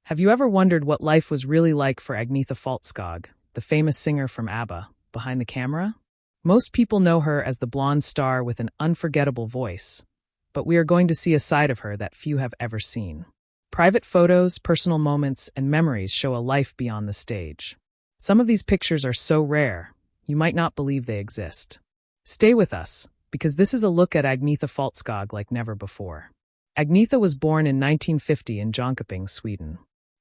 Have you ever wondered what life was really like for Agnetha Fältskog, the famous singer from ABBA, behind the camera? Most people know her as the blonde star with an unforgettable voice, but we are going to see a side of her that few have ever seen. Private photos, personal moments, and memories show a life beyond the stage. Some of these pictures are so rare, you might not believe they exist. Stay with us, because this is a look at Agnetha Fältskog like never before. Agnetha was born in 1950 in Jönköping, Sweden.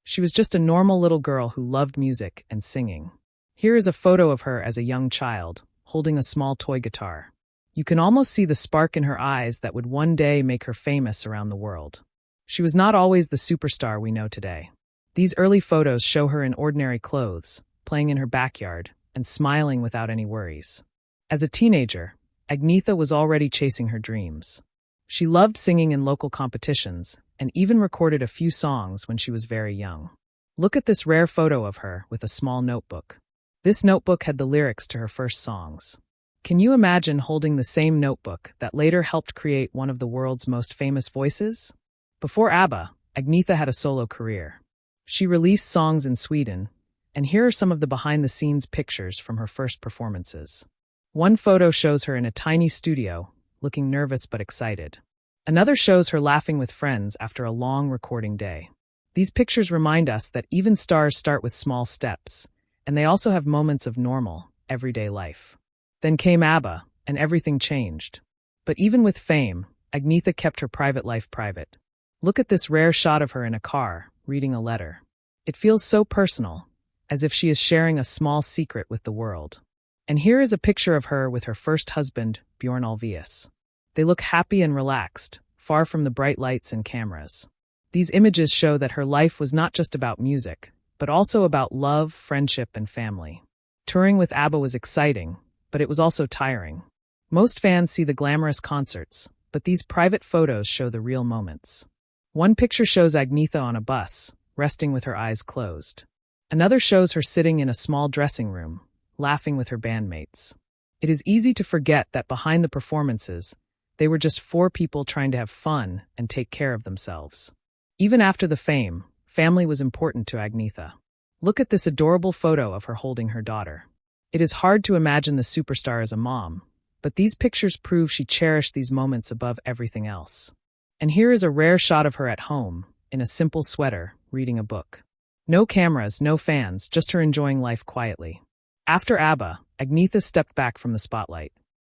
She was just a normal little girl who loved music and singing. Here is a photo of her as a young child, holding a small toy guitar. You can almost see the spark in her eyes that would one day make her famous around the world. She was not always the superstar we know today. These early photos show her in ordinary clothes, playing in her backyard, and smiling without any worries. As a teenager, Agnetha was already chasing her dreams. She loved singing in local competitions, and even recorded a few songs when she was very young. Look at this rare photo of her with a small notebook. This notebook had the lyrics to her first songs. Can you imagine holding the same notebook that later helped create one of the world's most famous voices? Before ABBA, Agnetha had a solo career. She released songs in Sweden, and here are some of the behind-the-scenes pictures from her first performances. One photo shows her in a tiny studio, looking nervous but excited. Another shows her laughing with friends after a long recording day. These pictures remind us that even stars start with small steps, and they also have moments of normal, everyday life. Then came ABBA, and everything changed. But even with fame, Agnetha kept her private life private. Look at this rare shot of her in a car, reading a letter. It feels so personal, as if she is sharing a small secret with the world. And here is a picture of her with her first husband, Björn Ulvaeus. They look happy and relaxed, far from the bright lights and cameras. These images show that her life was not just about music, but also about love, friendship, and family. Touring with ABBA was exciting, but it was also tiring. Most fans see the glamorous concerts, but these private photos show the real moments. One picture shows Agnetha on a bus, resting with her eyes closed. Another shows her sitting in a small dressing room, laughing with her bandmates. It is easy to forget that behind the performances, they were just four people trying to have fun and take care of themselves. Even after the fame, family was important to Agnetha. Look at this adorable photo of her holding her daughter. It is hard to imagine the superstar as a mom, but these pictures prove she cherished these moments above everything else. And here is a rare shot of her at home, in a simple sweater, reading a book. No cameras, no fans, just her enjoying life quietly. After ABBA, Agnetha stepped back from the spotlight.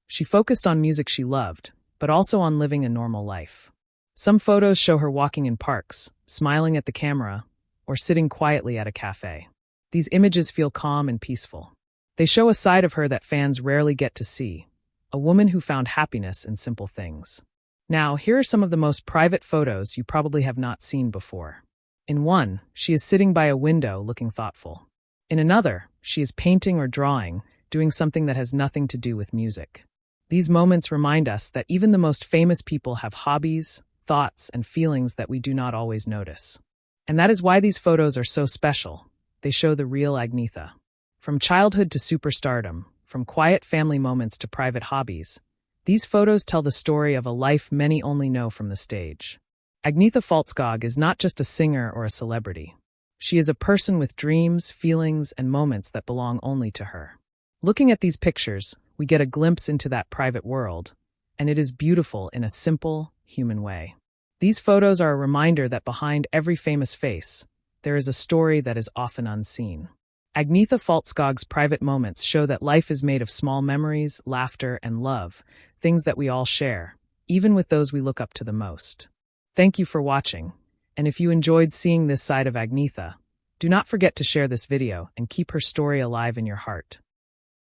She focused on music she loved, but also on living a normal life. Some photos show her walking in parks, smiling at the camera, or sitting quietly at a cafe. These images feel calm and peaceful. They show a side of her that fans rarely get to see, a woman who found happiness in simple things. Now, here are some of the most private photos you probably have not seen before. In one, she is sitting by a window looking thoughtful. In another, she is painting or drawing, doing something that has nothing to do with music. These moments remind us that even the most famous people have hobbies, thoughts, and feelings that we do not always notice. And that is why these photos are so special. They show the real Agnetha. From childhood to superstardom, from quiet family moments to private hobbies, these photos tell the story of a life many only know from the stage. Agnetha Fältskog is not just a singer or a celebrity. She is a person with dreams, feelings, and moments that belong only to her. Looking at these pictures, we get a glimpse into that private world, and it is beautiful in a simple, human way. These photos are a reminder that behind every famous face, there is a story that is often unseen. Agnetha Fältskog's private moments show that life is made of small memories, laughter, and love, things that we all share, even with those we look up to the most. Thank you for watching, and if you enjoyed seeing this side of Agnetha, do not forget to share this video and keep her story alive in your heart.